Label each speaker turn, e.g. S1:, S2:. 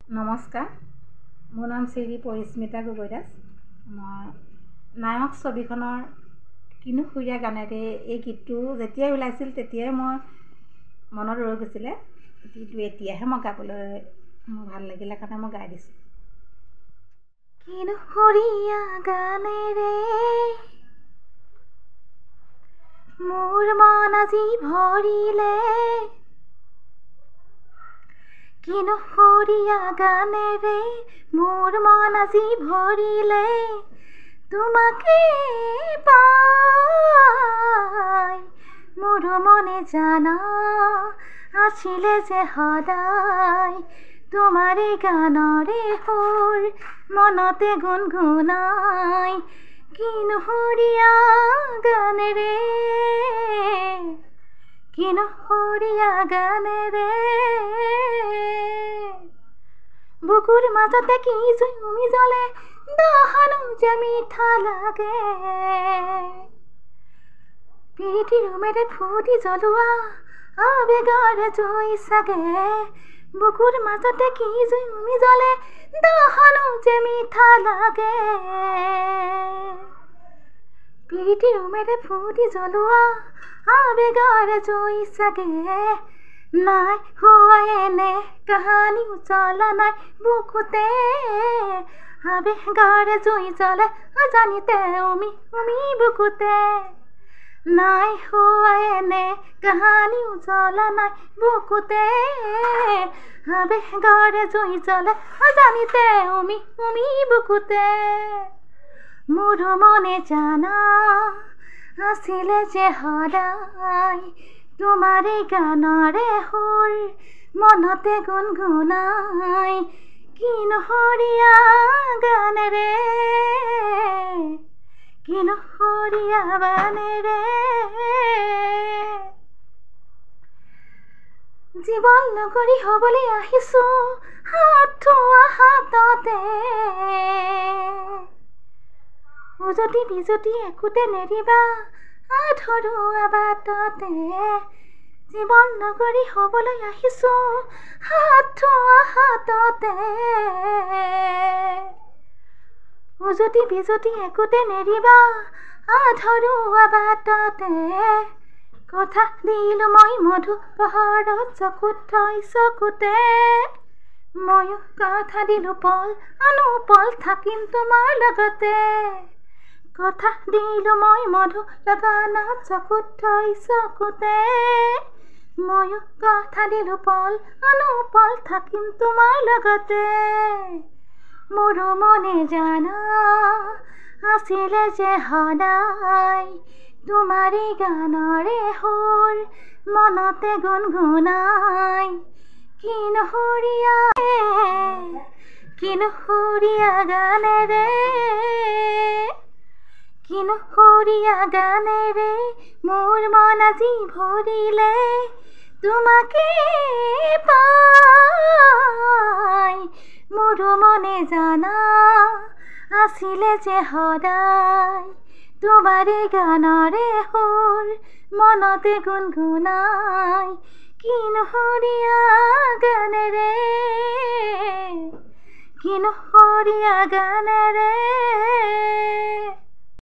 S1: নমস্কাৰ, মোৰ নাম শ্ৰী পৰিস্মিতা গগৈ দাস। মই নায়ক ছবিখনৰ কিনো সুৰীয়া গানেৰে এই গীতটো যেতিয়াই ওলাইছিল তেতিয়াই মই মনত ৰৈ গৈছিলে, কিন্তু এতিয়াহে মই গাবলৈ মোৰ ভাল লাগিলে কাৰণে মই গাই দিছোঁ। কিনো সুৰীয়া গানেৰে মোৰ মন আজি ভৰিলে, কিনো সুৰীয়া গানেৰে মোৰ মন আজি ভৰিলে, তোমাকে পাই মোৰ মনে জানা আছিলে যে সদায়, তোমাৰে গানৰে সুৰ মনতে গুণগুণাই। কিনো সুৰীয়া গানেৰে, কিনো সুৰীয়া গানেৰে বুকুৰ মাজতে কি জুমি জ্বলে, দহনো যে মিঠা লাগে, প্ৰীতিৰ উমেৰে ফুটি জ্বলোৱা আবেগৰ জুই চাগে, বুকুৰ মাজতে কি জুমি জ্বলে, দহনো যে মিঠা লাগে, প্ৰীতিৰ উমেৰে ফুটি জ্বলোৱা আবেগৰ জুই চাগে। নাই হোৱা এনে কাহানি উজ্বলা নাই বুকুতে, আবেগৰ জুই জ্বলে অজানিতে উমি উমি বুকুতে। নাই হোৱা এনে কাহানি উজ্বলা নাই বুকুতে, আবেগৰ জুই জ্বলে অজানিতে উমি উমি বুকুতে। মোৰ মনে জানা আছিলে যে সদায়, তোমাৰে গানৰে সুৰ মনতে গুণগুণাই। কিনো সুৰীয়া গানেৰে, কিনো সুৰীয়া গানেৰে জীৱন নগৰী হ'বলৈ আহিছো হাত থোৱা হাততে, উজতি বিজতি একোতে নেৰিবা আধৰুৱা বাটতে, জীৱন নগৰী হ'বলৈ আহিছো হাত থোৱা হাততে, উজতি বিজতি একোতে নেৰিবা আধৰুৱা বাটতে। কথা দিলো মই মধু পহৰত চকুত থৈ চকুতে, ময়ো কথা দিলো পল অনুপল থাকিম তোমাৰ লগতে। কথা দিলো মই মধু লগনত চকুত থৈ চকুতে, ময়ো কথা দিলো পল অনুপল থাকিম তোমাৰ লগতে। মোৰ মনে জানা আছিলে যে সদায়, তোমাৰে গানৰে সুৰ মনতে গুণগুণাই। কিনো সুৰীয়া, কিনো সুৰীয়া গানেৰে, কিনো সুৰীয়া গানেৰে মোৰ মন আজি ভৰিলে, তোমাকে পাই মোৰ মনে জানা আছিলে যে সদায়, তোমাৰে গানৰে সুৰ মনতে গুণগুণাই। কিনো সুৰীয়া গানেৰে, কিনো সুৰীয়া গানেৰে।